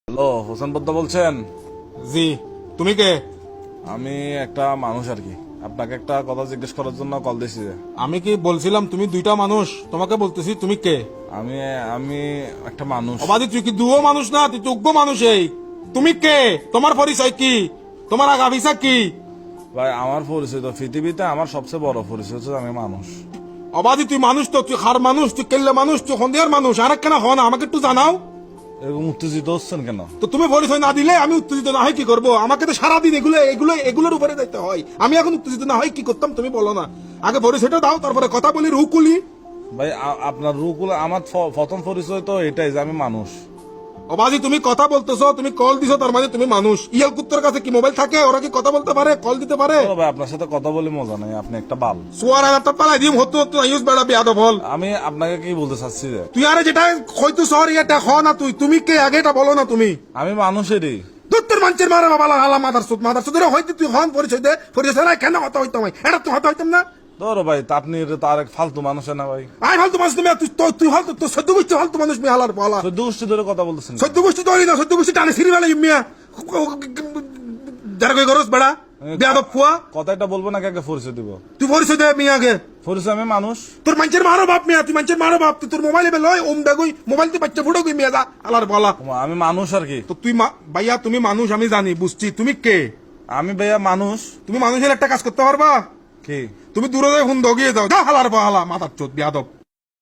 Hello, Hossain বদ্দা বলছেন? জি, তুমি কে? আমি একটা মানুষ আর কি, আপনাকে একটা কথা জিজ্ঞেস করার জন্য কল দিয়েছি। আমি কি বলছিলাম তুমি দুইটা মানুষ? তোমাকে বলতেছি তুমি কে? আমি আমি একটা মানুষ। অবাধি তুই কি দুও মানুষ না, তুই যোগ্য মানুষ। এই তুমি কে? তোমার পরিচয় কি? তোমার আগাভিসা কি? ভাই, আমার পরিচয় তো পৃথিবীতে আমার সবচেয়ে বড় পরিচয় হচ্ছে আমি মানুষ। অবাধি তুই মানুষ তো, তুই হার মানুষ, তুই কেল্লে মানুষ, তুই সন্ধিয়ার মানুষ। আর কেন হন আমাকে একটু জানাও এরকম উত্তেজিত হচ্ছেন কেন? তো। তুমি পরিচয় না দিলে আমি উত্তেজিত না হয় কি করবো? আমাকে তো সারাদিন এগুলোর উপরে দিতে হয়। আমি এখন উত্তেজিত না হয় কি করতাম তুমি বলো না। আগে পরিচয়টা দাও, তারপরে কথা বলি রুকুলি। ভাই, আপনার রুকুল আমার প্রথম পরিচয় তো এটাই যে আমি মানুষ। অবাধি তুমি কথা বলতেছো, তুমি কল দিছো, তার মানে তুমি মানুষ। ইয়াল কুত্তর কাছে কি মোবাইল থাকে? ওরা কি কথা বলতে পারে, কল দিতে পারে? ও ভাই, আপনার সাথে কথা বলে মজা নাই, আপনি একটা বাল। সোয়ার আর একটা পালাই দিম হতো তো ইউজ বেড়া বেয়াদব হল। আমি আপনাকে কি বলতে চাচ্ছি যে তুই আরে যেটা হয়তো সর এটা হ না, তুমি কে আগে এটা বলো না তুমি। আমি মানুষেরই। দত্তর মানুষের মারা বাবা হালা মাদার সুদ হয়তো তুই হন পরিচয় দে, পরিচয় না কেন হতো হইতাম এটা তো হতো হইতাম না। ধরো ভাই, তা আপনি তার এক ফালতু মানুষ না ভাই। আই ফালতু মানুষ তুমি, তুই হল তো সদ্য গোষ্ঠী ফালতু মানুষ মিয়া হালার বলা। 14 গোষ্ঠী ধরে কথা বলতেছেন। সদ্য গোষ্ঠী ধরি না, সদ্য গোষ্ঠী টানে সিঁড়ি বেলা মিয়া যারা কই গরস বেড়া বেয়াদব ফুয়া। কথাটা বলবো না, কাকে পরিচয় দিব? তুই পরিচয় দে মিয়া আগে। পরিচয় আমি মানুষ। তোর মানুষের মারো বাপ মিয়া, তুই মানুষের মারো বাপ। তুই তোর মোবাইলে বেলয় ওম দাগুই মোবাইল তুই বাচ্চা ফুটো গই মিয়া দা আলার বলা। আমি মানুষ আর কি। তো তুই ভাইয়া তুমি মানুষ আমি জানি বুঝছি, তুমি কে? আমি ভাইয়া মানুষ। তুমি মানুষের একটা কাজ করতে পারবা কি? তুমি দূরে যাই ফোন দগিয়ে যাও, যা হালার বহালা মাথার চোদ বিয়াদব।